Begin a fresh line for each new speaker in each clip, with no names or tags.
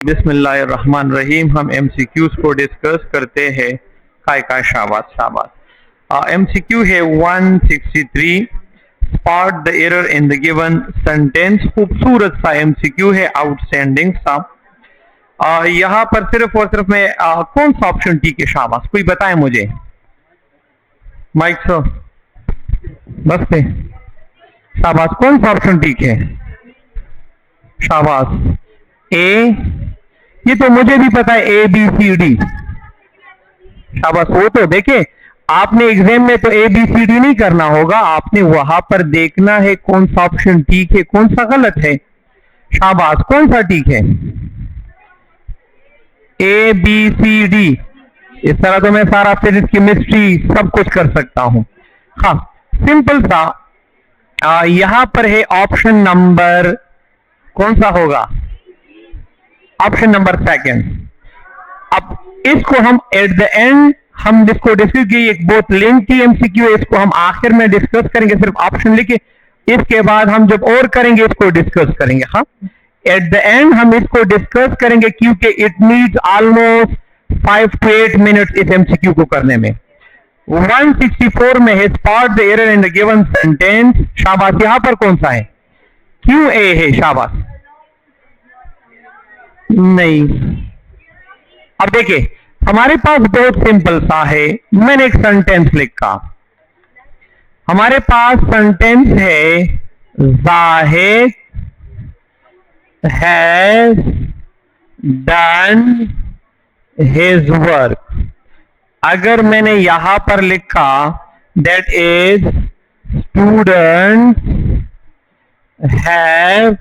बिस्मिल्लाहिर्रहमानिर्रहीम। हम एमसीक्यूज को डिस्कस करते हैं। काय शाबाश शाबाश। एमसीक्यू है 163। Spot the error in the given sentence. खूबसूरत सा एमसीक्यू है, आउटस्टैंडिंग सा। यहाँ पर सिर्फ और सिर्फ मैं कौन सा ऑप्शन ठीक है? शाबाश, कोई बताए मुझे। माइक सर बस पे शाबाश, कौन सा ऑप्शन ठीक है? शाबाश, ए। ये तो मुझे भी पता है, ए बी सी डी। शाबाश। वो तो देखे, आपने एग्जाम में तो ए बी सी डी नहीं करना होगा, आपने वहां पर देखना है कौन सा ऑप्शन ठीक है, कौन सा गलत है। शाबाश, कौन सा ठीक है? A B C D. इस तरह तो मैं सारा फिजिक्स केमिस्ट्री सब कुछ कर सकता हूं। हाँ, सिंपल सा। यहां पर है ऑप्शन नंबर, कौन सा होगा? Option number second. अब इसको हम एट द एंड हम जिसको डिस्कस की, एक बहुत लेंथी एमसीक्यू है, इसको हम आखिर में डिस्कस करेंगे, सिर्फ ऑप्शन लिखे। इसके बाद हम जब और करेंगे इसको डिस्कस करेंगे। हाँ, एट द एंड हम इसको डिस्कस करेंगे, क्योंकि it needs almost 5 to 8 minutes इस एमसीक्यू को करने में। 164 में है spot the error in the given sentence. शाबाश, यहां पर कौन सा है? क्यों ए है? शाबाश, नहीं। अब देखिए, हमारे पास बहुत सिंपल सा है। मैंने एक सेंटेंस लिखा, हमारे पास सेंटेंस है, Zahid has done his work. अगर मैंने यहां पर लिखा that is students have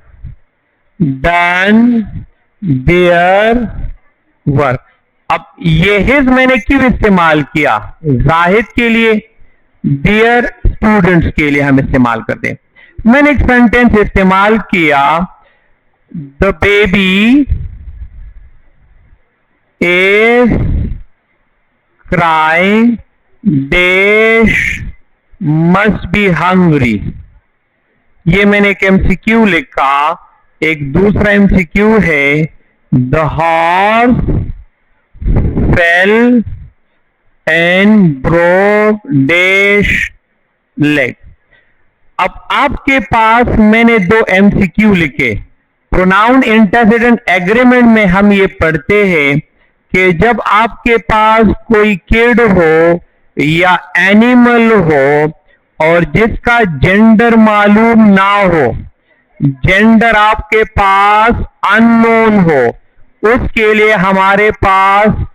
done their work. अब ये हिज मैंने क्यों इस्तेमाल किया? जाहिद के लिए, डियर स्टूडेंट्स के लिए हम इस्तेमाल करते हैं। मैंने एक सेंटेंस इस्तेमाल किया, the baby is crying dash must be hungry. ये मैंने एक एमसीक्यू लिखा। एक दूसरा एमसीक्यू है, the horse fail and broke dash leg. अब आपके पास मैंने 2 एमसीक्यू लिखे। प्रोनाउन इंटरसीडेंट एग्रीमेंट में हम ये पढ़ते हैं कि जब आपके पास कोई किड हो या एनिमल हो और जिसका जेंडर मालूम ना हो, जेंडर आपके पास अननोन हो, उसके लिए हमारे पास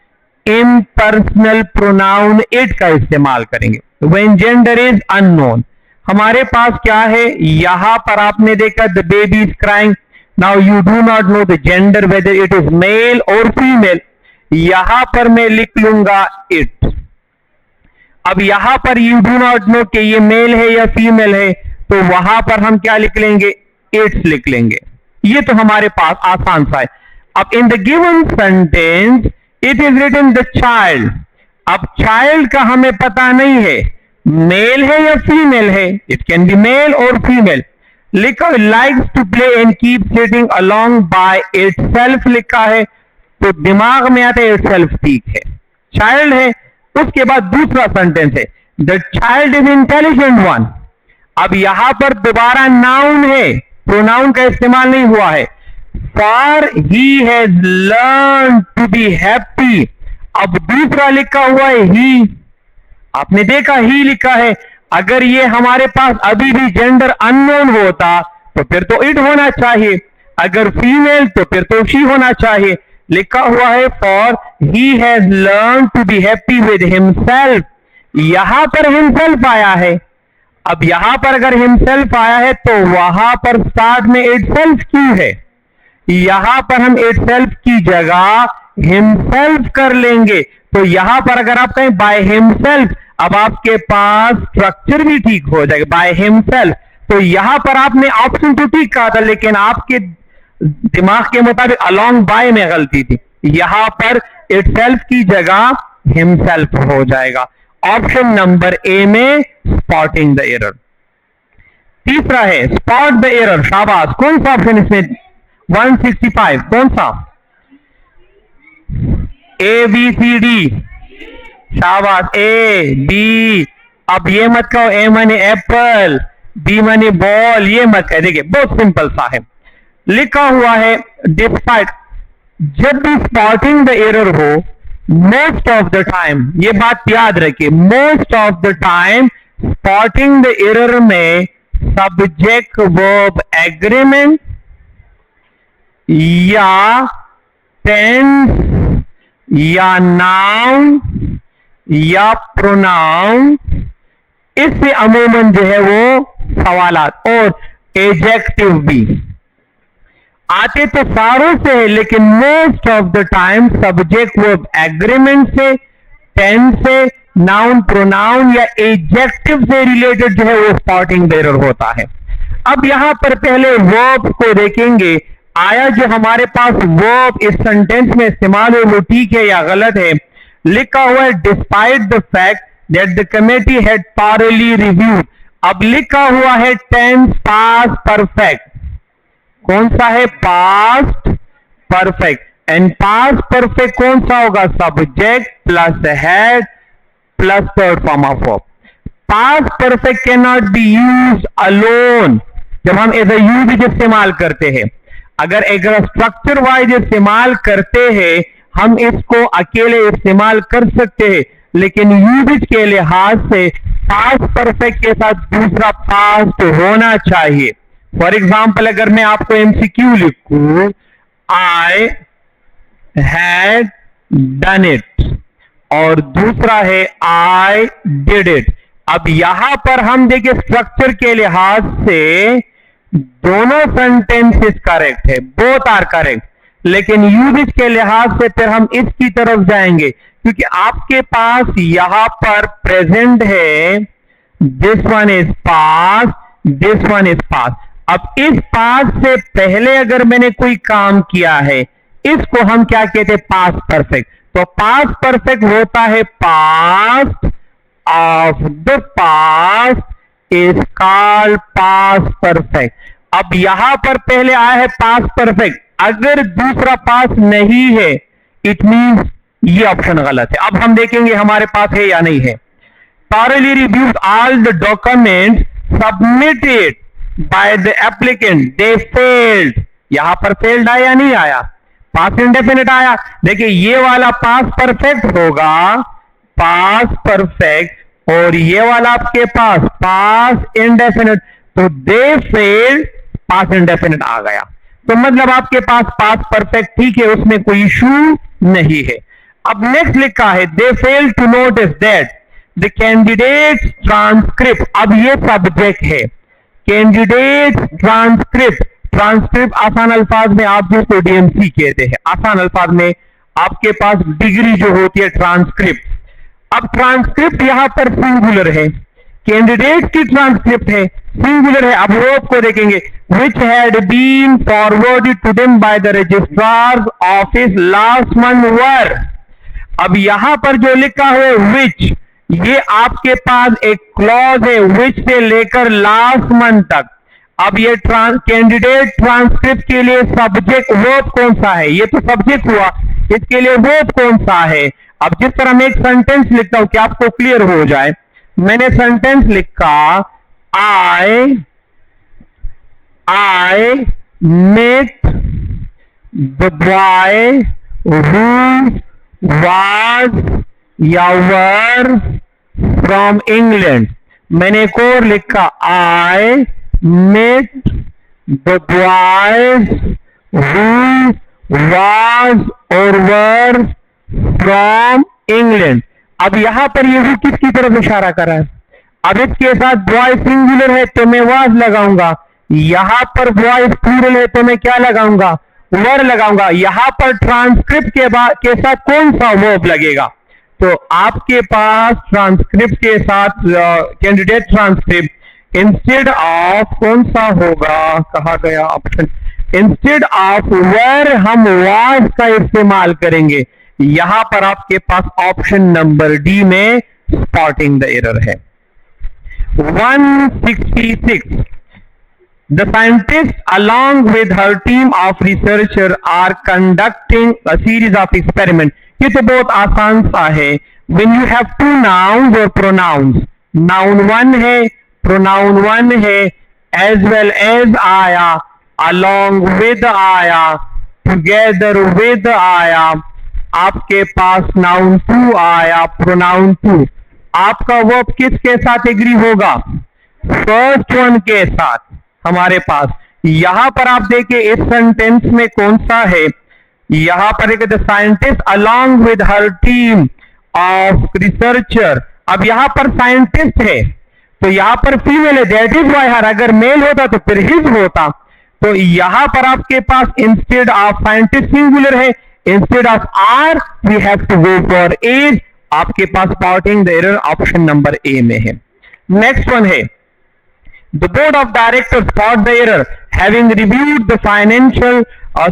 इम्पर्सनल प्रोनाउन इट का इस्तेमाल करेंगे। व्हेन जेंडर इज अननोन, हमारे पास क्या है? यहां पर आपने देखा the baby is crying. Now you do not know the gender, whether it is male और फीमेल। यहां पर मैं लिख लूंगा इट। अब यहां पर यू डू नॉट नो कि ये मेल है या फीमेल है, तो वहां पर हम क्या लिख लेंगे? इट्स लिख लेंगे। ये तो हमारे पास आसान सा है। अब in the given sentence it is written the child. अब चाइल्ड का हमें पता नहीं है मेल है या फीमेल है, इट कैन बी मेल और फीमेल। लिखा likes to play and keep sitting along by itself लिखा है, तो दिमाग में आता है इटसेल्फ ठीक है, चाइल्ड है। उसके बाद दूसरा सेंटेंस है, the child is intelligent one. अब यहां पर दोबारा नाउन है, प्रोनाउन का इस्तेमाल नहीं हुआ है। For he has learn to be happy. अब दूसरा लिखा हुआ है ही, आपने देखा ही लिखा है। अगर ये हमारे पास अभी भी जेंडर अननोन होता तो फिर तो इट होना चाहिए, अगर फीमेल तो फिर तो शी होना चाहिए। लिखा हुआ है for he has learn to be happy with himself. यहां पर हिमसेल्फ आया है। अब यहां पर अगर हिमसेल्फ आया है तो वहां पर स्टार्ट में इटसेल्फ क्यों है? यहां पर हम इटसेल्फ की जगह हिमसेल्फ कर लेंगे। तो यहां पर अगर आप कहें बाय हिमसेल्फ, अब आपके पास स्ट्रक्चर भी ठीक हो जाएगा, बाय हिमसेल्फ। तो यहां पर आपने ऑप्शन तो ठीक कहा था, लेकिन आपके दिमाग के मुताबिक अलोंग बाय में गलती थी। यहां पर इटसेल्फ की जगह हिमसेल्फ हो जाएगा। ऑप्शन नंबर ए में स्पॉटिंग द एरर। तीसरा है स्पॉट द एरर। शाबाश, कौन सा ऑप्शन इसमें? 165 कौन सा? ए बी सी डी, शाबाश, ए बी। अब ये मत कहो ए माने एप्पल, बी माने बॉल, ये मत कह। देखिए बहुत सिंपल सा है, लिखा हुआ है डिस्पाइट। जब भी स्पॉटिंग द एरर हो, मोस्ट ऑफ द टाइम, ये बात याद रखिए, most of the time spotting the error में सब्जेक्ट वर्ब एग्रीमेंट या टेंस या नाउन या प्रोनाउन, इससे अमूमन जो है वो सवालात और एडजेक्टिव भी आते तो सारों से है, लेकिन most of the time subject verb agreement से, टेंस से, नाउन प्रोनाउन या एडजेक्टिव से रिलेटेड जो है वो स्पॉटिंग द एरर होता है। अब यहां पर पहले वर्ब को देखेंगे, आया जो हमारे पास वर्ब इस सेंटेंस में इस्तेमाल है वो ठीक है या गलत है। लिखा हुआ है despite the fact that the committee had thoroughly reviewed. अब लिखा हुआ है टेंस पास्ट परफेक्ट, कौन सा है? Past perfect. And past perfect कौन सा होगा? Subject plus had plus third form of verb. Past perfect can not be used alone. जब हम एज अ यूज इस्तेमाल करते हैं, अगर एक स्ट्रक्चर वाइज इस्तेमाल करते हैं, हम इसको अकेले इस्तेमाल कर सकते हैं, लेकिन यूज के लिहाज से पास्ट परफेक्ट के साथ दूसरा पास्ट होना चाहिए। फॉर एग्जाम्पल अगर मैं आपको एमसीक्यू लिखूं, आई हैड डन इट, और दूसरा है आई डिड इट। अब यहां पर हम देखिए स्ट्रक्चर के लिहाज से दोनों सेंटेंसेस करेक्ट है, बोथ आर करेक्ट, लेकिन यूजेज के लिहाज से फिर हम इसकी तरफ जाएंगे, क्योंकि आपके पास यहां पर प्रेजेंट है, this one is past, this one is past. अब इस पास्ट से पहले अगर मैंने कोई काम किया है, इसको हम क्या कहते हैं? Past perfect. तो पास्ट परफेक्ट होता है past of the past is called past perfect. अब यहां पर पहले आया है पास्ट परफेक्ट, अगर दूसरा पास्ट नहीं है इट मींस ये ऑप्शन गलत है। अब हम देखेंगे हमारे पास है या नहीं है। thoroughly reviewed all the documents submitted by the applicant, they failed। यहां पर failed आया या नहीं आया? पास्ट इंडेफिनिट आया। देखिए ये वाला पास्ट परफेक्ट होगा, पास्ट परफेक्ट, और ये वाला आपके पास पास्ट इंडेफिनिट, तो दे फेल्ड पास्ट इंडेफिनिट आ गया। तो मतलब आपके पास पास्ट परफेक्ट ठीक है, उसमें कोई इशू नहीं है। अब नेक्स्ट लिखा है they fail to notice that the candidate transcript. अब ये सब्जेक्ट है, कैंडिडेट ट्रांसक्रिप्ट। ट्रांसक्रिप्ट आसान अल्फाज में आप जिसको डीएमसी कहते हैं, आसान अल्फाज में आपके पास डिग्री जो होती है ट्रांसक्रिप्ट। अब ट्रांसक्रिप्ट यहां पर सिंगुलर है, कैंडिडेट की ट्रांसक्रिप्ट है, सिंगुलर है। अब वर्ब को देखेंगे, which had been forwarded to them by the registrar's office last month were। अब यहां पर जो लिखा हुआ है which, ये आपके पास एक क्लॉज है which से लेकर लास्ट मंथ तक। अब ये कैंडिडेट ट्रांसक्रिप्ट के लिए सब्जेक्ट वर्ब कौन सा है? ये तो सब्जेक्ट हुआ, इसके लिए वर्ब कौन सा है? अब जिस तरह मैं एक सेंटेंस लिखता हूं कि आपको क्लियर हो जाए, मैंने सेंटेंस लिखा I met the boy who was या were from England। मैंने एक और लिखा I met the boys who was और were from England। अब यहां पर ये who किसकी तरफ इशारा कर रहा है? अब इसके साथ बॉय सिंगुलर है तो मैं वाज लगाऊंगा, यहां पर बॉय प्लूरल है तो मैं क्या लगाऊंगा? वर लगाऊंगा। यहां पर ट्रांसक्रिप्ट के साथ कौन सा वर्ब लगेगा? तो आपके पास ट्रांसक्रिप्ट के साथ कैंडिडेट ट्रांसक्रिप्ट इंस्टेड ऑफ कौन सा होगा? कहा गया ऑप्शन, इंस्टेड ऑफ वर हम वाज का इस्तेमाल करेंगे। यहां पर आपके पास ऑप्शन नंबर डी में स्पॉटिंग द एरर है। 166 The scientists along with her team of researchers are conducting a series of experiments। ये तो बहुत आसान सा है। When you have two nouns or pronouns, noun one है, pronoun one है, as well as आया, along with आया, together with आया, आपके पास noun two आया, pronoun two, आपका वर्ब किसके साथ एग्री होगा? फर्स्ट वन के साथ। हमारे पास यहां पर आप देखिए इस सेंटेंस में कौन सा है, यहां पर एक the scientist along with her team of researcher. अब यहां पर साइंटिस्ट है तो यहां पर फीमेल है, दैट इज वाई हर। अगर मेल होता तो फिर हिज होता। तो यहां पर आपके पास इंस्टेड ऑफ साइंटिस्ट सिंगुलर है, instead of are we have to go for is. आपके पास spotting the error option number A में है। नेक्स्ट वन है the board of directors spot the error having reviewed the financial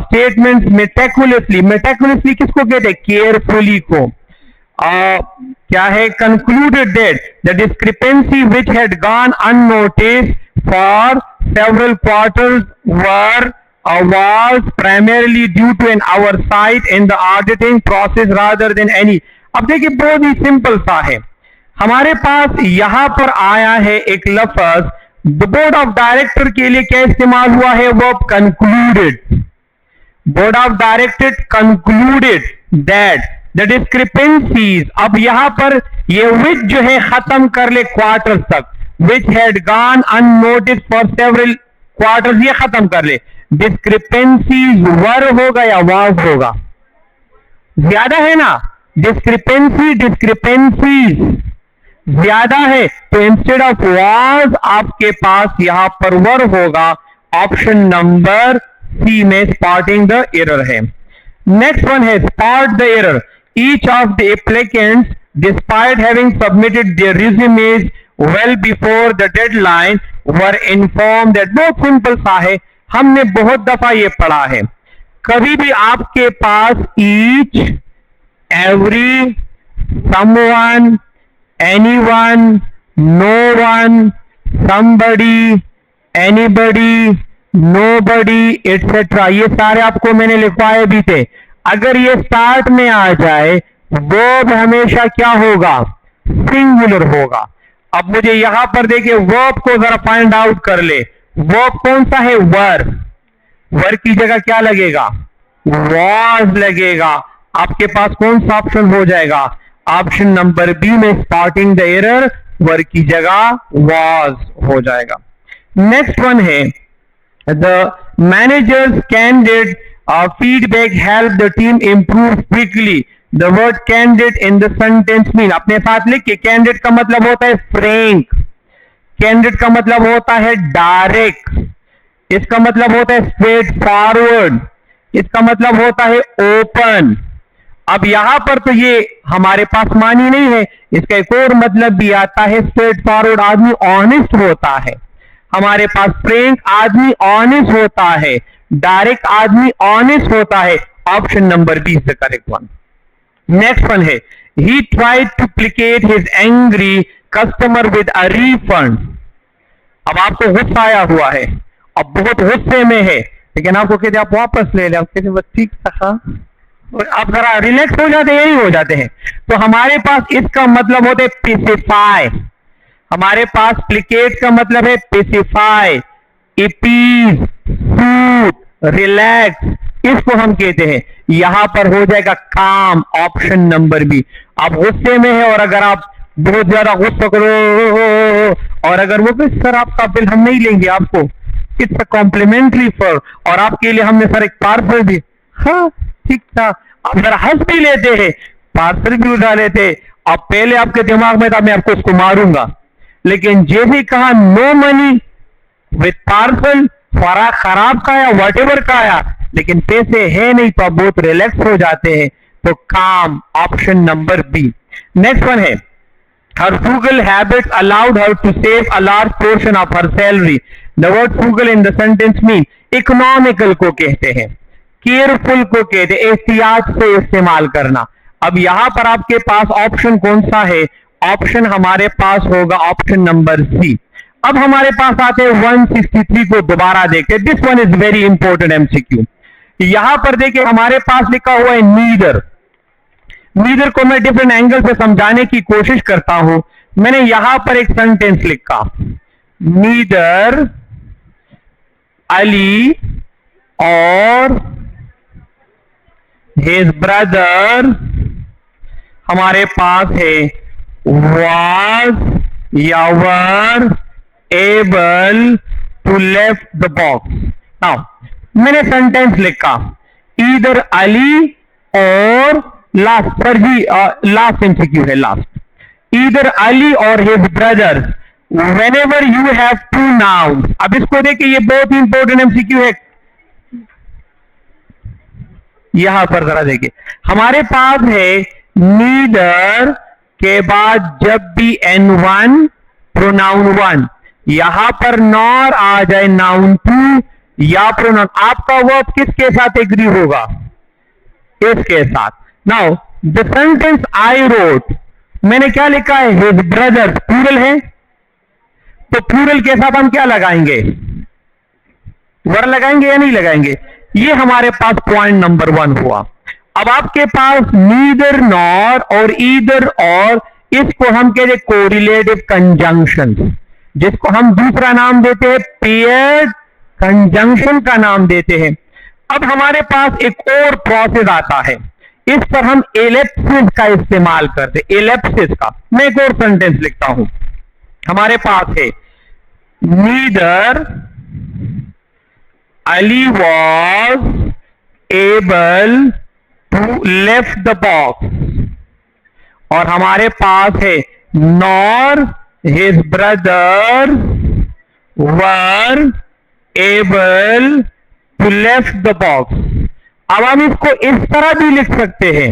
statements meticulously। meticulously किसको कहते हैं? carefully को। क्या है? concluded that the discrepancy which had gone unnoticed for several quarters was primarily due to an oversight in the auditing process rather than any। अब देखिए बहुत ही simple सा है। हमारे पास यहां पर आया है एक लफ्ज, द बोर्ड ऑफ डायरेक्टर के लिए क्या इस्तेमाल हुआ है? Verb concluded. Board of director concluded that the discrepancies. अब यहां पर ये विच जो है खत्म कर ले क्वार्टर तक, which had gone unnoticed for several quarters, ये खत्म कर ले। डिस्क्रिपेंसीज वर होगा या वाज होगा? ज्यादा है ना, डिस्क्रिपेंसी डिस्क्रिपेंसीज ज्यादा है, तो इंस्टेड ऑफ वाज आपके पास यहां पर वर होगा। ऑप्शन नंबर सी में स्पॉटिंग द एरर है। नेक्स्ट वन है spot the error. Each of the applicants despite having submitted there resumes well before the deadline were informed that. बहुत सिंपल सा है, हमने बहुत दफा ये पढ़ा है। कभी भी आपके पास each, every, someone, anyone, no one, somebody, anybody, nobody, etc. ये सारे आपको मैंने लिखवाए भी थे। अगर ये स्टार्ट में आ जाए वर्ब हमेशा क्या होगा? सिंगुलर होगा। अब मुझे यहां पर देखिए वर्ब को जरा फाइंड आउट कर ले। वर्ब कौन सा है? वर। वर की जगह क्या लगेगा? was लगेगा। आपके पास कौन सा ऑप्शन हो जाएगा? ऑप्शन नंबर बी में स्पॉटिंग द एरर, वर की जगह वाज हो जाएगा। नेक्स्ट वन है the managers candidate feedback help the team improve quickly. The word candidate in the sentence mean, अपने साथ लिखिए। कैंडिडेट का मतलब होता है फ्रैंक, कैंडिडेट का मतलब होता है डायरेक्ट, इसका मतलब होता है स्ट्रेट फॉरवर्ड, इसका मतलब होता है ओपन। अब यहां पर तो ये हमारे पास मानी नहीं है, इसका एक और मतलब भी आता है। स्ट्रेट फॉरवर्ड आदमी ऑनेस्ट होता है, हमारे पास फ्रैंक आदमी ऑनेस्ट होता है, डायरेक्ट आदमी ऑनेस्ट होता है। Option number B is the correct one. Next one है he tried to placate his angry customer with a refund. अब आपको गुस्सा आया हुआ है, अब बहुत गुस्से में है, लेकिन आपको कहते आप वापस ले ले, आप कहते बस ठीक था, आप जरा रिलैक्स हो जाते हैं, यही हो जाते हैं। तो हमारे पास इसका मतलब होता है पेसिफाई। हमारे पास प्लिकेट का मतलब है पेसिफाई, अपीज, सूट, रिलैक्स, इसको हम कहते हैं। यहां पर हो जाएगा काम, ऑप्शन नंबर बी। आप गुस्से में है और अगर आप बहुत ज्यादा गुस्सा करो और अगर वो भी सर आपका बिल हम नहीं लेंगे, आपको इट्स अ कॉम्प्लीमेंट्री फॉर, और आपके लिए हमने सर एक पार्सल भी, हाँ ठीक था, आप जरा हंस भी लेते हैं, पार्सल भी उठा लेते। अब पहले आपके दिमाग में था मैं आपको उसको मारूंगा, लेकिन जैसे ही कहा नो मनी विथ पार्सल, फरा खराब का आया, वट एवर का आया, लेकिन पैसे है नहीं, तो आप बहुत रिलैक्स हो जाते हैं। तो काम, option number B. Next one है her frugal habits allowed her to save a large portion of her salary। the word frugal in the sentence mean economical को कहते हैं, केयरफुल को कहते हैं, एहतियात से इस्तेमाल करना। अब यहां पर आपके पास ऑप्शन कौन सा है? ऑप्शन हमारे पास होगा ऑप्शन नंबर सी। अब हमारे पास आते हैं 163 को दोबारा देखते हैं। This one is very important MCQ. यहां पर देखिए हमारे पास लिखा हुआ है नीदर। नीदर को मैं डिफरेंट एंगल से समझाने की कोशिश करता हूं। मैंने यहां पर एक सेंटेंस लिखा, नीदर अली और हिज ब्रदर, हमारे पास है was या were able to left the box। Now मैंने सेंटेंस लिखा ईदर अली और लास्ट, सर जी लास्ट एमसीक्यू है, लास्ट ईदर अली और his brother whenever you have two nouns। अब इसको देखिए, ये बहुत ही इंपॉर्टेंट एमसीक्यू है। यहां पर जरा देखिए, हमारे पास है नीदर के बाद जब भी N1 प्रोनाउन 1, यहां पर नॉर आ जाए नाउन 2 या प्रोनाउन, आपका वर्ब किसके साथ एग्री होगा? इसके साथ। Now the sentence I wrote, मैंने क्या लिखा है? हिज ब्रदर्स, प्लूरल है, तो प्लूरल के साथ हम क्या लगाएंगे? वर लगाएंगे या नहीं लगाएंगे? ये हमारे पास पॉइंट नंबर 1 हुआ। अब आपके पास नीदर नॉर और ईदर और, इसको हम कहते हैं कोरिलेटिव कंजंक्शन, जिसको हम दूसरा नाम देते हैं पेयर्ड कंजंक्शन का नाम देते हैं। अब हमारे पास एक और प्रोसेस आता है, इस पर हम एलिप्सिस का इस्तेमाल करते हैं, एलिप्सिस का। मैं एक और सेंटेंस लिखता हूं, हमारे पास है neither Ali was able to lift the box, और हमारे पास है nor his brothers were able to lift the box। अब हम इसको इस तरह भी लिख सकते हैं,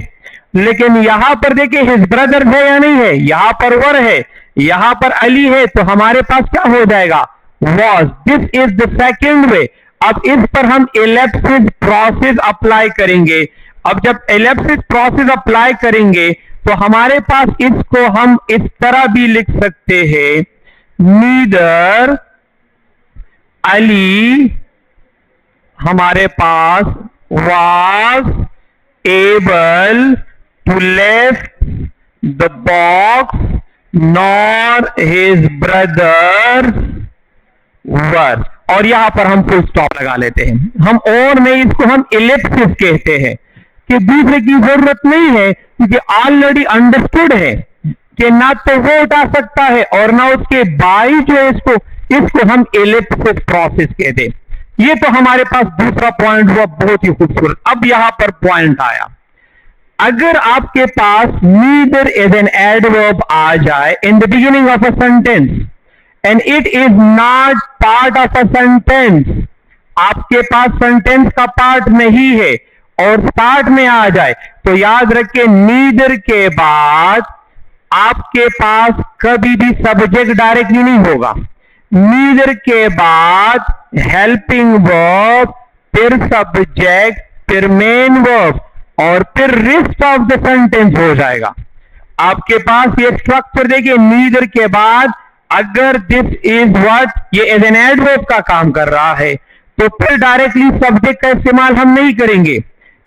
लेकिन यहां पर देखिए हिज ब्रदर है या नहीं है, यहां पर वर है, यहां पर अली है, तो हमारे पास क्या हो जाएगा? was। This is the second way. अब इस पर हम एलिप्सिस प्रोसेस अप्लाई करेंगे। अब जब एलिप्सिस प्रोसेस अप्लाई करेंगे तो हमारे पास इसको हम इस तरह भी लिख सकते हैं, नीदर अली, हमारे पास was able to lift the box nor his brother were। और यहां पर हम फुल स्टॉप लगा लेते हैं, हम और नहीं, इसको हम एलिप्सिस कहते हैं, कि दूसरे की जरूरत नहीं है, क्योंकि ऑलरेडी अंडरस्टूड है कि ना तो वो उठा सकता है और ना उसके बाई जो है, इसको हम एलिप्सिस प्रोसेस कहते हैं। ये तो हमारे पास दूसरा पॉइंट हुआ, बहुत ही खूबसूरत। अब यहां पर पॉइंट आया, अगर आपके पास नीदर एज एन एडवर्ब आ जाए in the beginning of a sentence and it is not part of a sentence, आपके पास सेंटेंस का पार्ट नहीं है और स्टार्ट में आ जाए, तो याद रखिए नीदर के बाद आपके पास कभी भी सब्जेक्ट डायरेक्टली नहीं होगा। नीदर के बाद हेल्पिंग वर्ब, फिर सब्जेक्ट, फिर मेन वर्ब और फिर रेस्ट ऑफ द सेंटेंस हो जाएगा। आपके पास ये स्ट्रक्चर देखिए, नीदर के बाद अगर दिस इज व्हाट, ये एज एन एडवर्ब का काम कर रहा है, तो फिर डायरेक्टली सब्जेक्ट का इस्तेमाल हम नहीं करेंगे,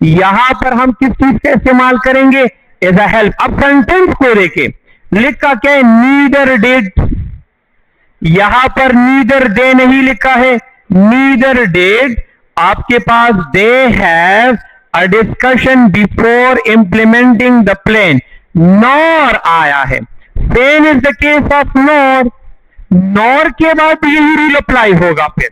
यहां पर हम किस चीज का इस्तेमाल करेंगे? As a help. अब सेंटेंस को देखें, लिखा क्या है? नीदर डिड, यहां पर नीदर दे नहीं लिखा है, नीदर डिड। आपके पास they have a discussion before implementing the plan, nor आया है। Same is the case of nor, nor के बाद यही रूल अप्लाई होगा। फिर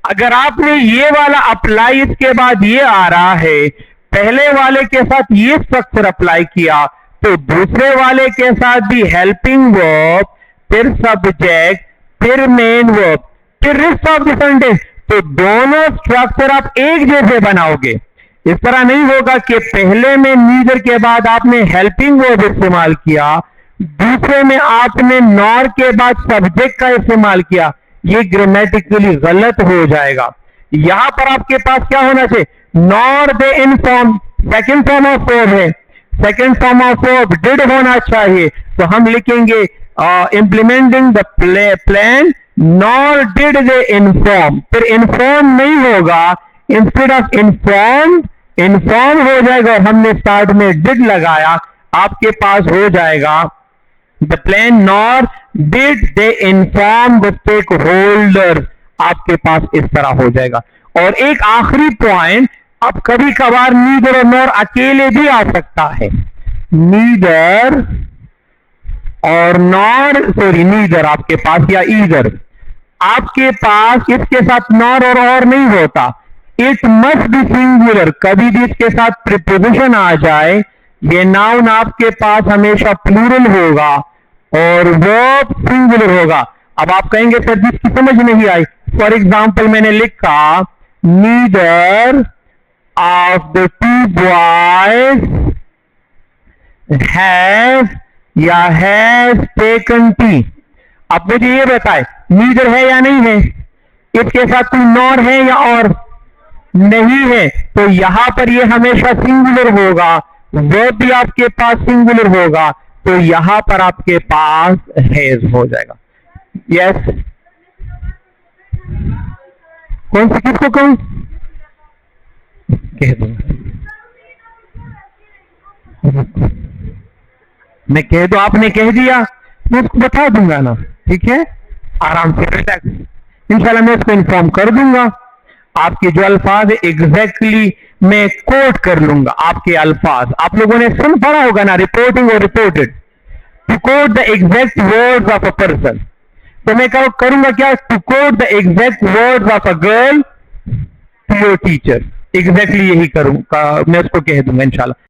अगर आपने ये वाला अप्लाई, इसके बाद ये आ रहा है, पहले वाले के साथ ये स्ट्रक्चर अप्लाई किया, तो दूसरे वाले के साथ भी हेल्पिंग वर्ब, फिर सब्जेक्ट, फिर मेन वर्ब, फिर रेस्ट ऑफ द सेंटेंस, तो दोनों स्ट्रक्चर आप एक जैसे बनाओगे। इस तरह नहीं होगा कि पहले में नीदर के बाद आपने हेल्पिंग वर्ब इस्तेमाल किया, दूसरे में आपने नॉर के बाद सब्जेक्ट का इस्तेमाल किया, ये ग्रामेटिकली गलत हो जाएगा। यहां पर आपके पास क्या होना चाहिए? Nor they inform, second form of verb है, second form of verb did होना चाहिए, तो हम लिखेंगे implementing the plan nor did they inform. फिर इनफॉर्म नहीं होगा, इंस्टेड ऑफ इनफॉर्म, इनफॉर्म हो जाएगा और हमने स्टार्ट में डिड लगाया। आपके पास हो जाएगा the plan nor did they inform the stakeholder, आपके पास इस तरह हो जाएगा। और एक आखिरी पॉइंट, अब कभी कभार नीदर और नॉर अकेले भी आ सकता है, नीदर और नॉर, सॉरी नीदर आपके पास या ईदर आपके पास, इसके साथ नॉर और नहीं होता, इट मस्ट बी सिंगुलर, कभी भी इसके साथ प्रीपोजिशन आ जाए, ये नाउन आपके पास हमेशा प्लूरल होगा और वर्ब सिंगुलर होगा। अब आप कहेंगे सर जिसकी समझ नहीं आई, फॉर एग्जाम्पल मैंने लिखा neither of the two boys have या हैज टेकन टी। अब मुझे ये बताए नीदर है या नहीं है, इसके साथ कोई नॉर है या और नहीं है, तो यहां पर ये हमेशा सिंगुलर होगा, वो भी आपके पास सिंगुलर होगा, तो यहां पर आपके पास हैज हो जाएगा। यस, कौन सी किसको कहूं, कह दूंगा मैं, कह दो, आपने कह दिया मैं उसको बता दूंगा ना, ठीक है, आराम से रिलैक्स, इंशाल्लाह मैं उसको इन्फॉर्म कर दूंगा। आपके जो अल्फाज है एग्जैक्टली मैं कोट कर लूंगा, आपके अल्फाज आप लोगों ने सुन पढ़ा होगा ना, रिपोर्टिंग और reported, to quote the exact words of a person, तो मैं करूंगा क्या, to quote the exact words of a girl to your teacher, exactly यही करूंगा, मैं उसको कह दूंगा इंशाल्लाह।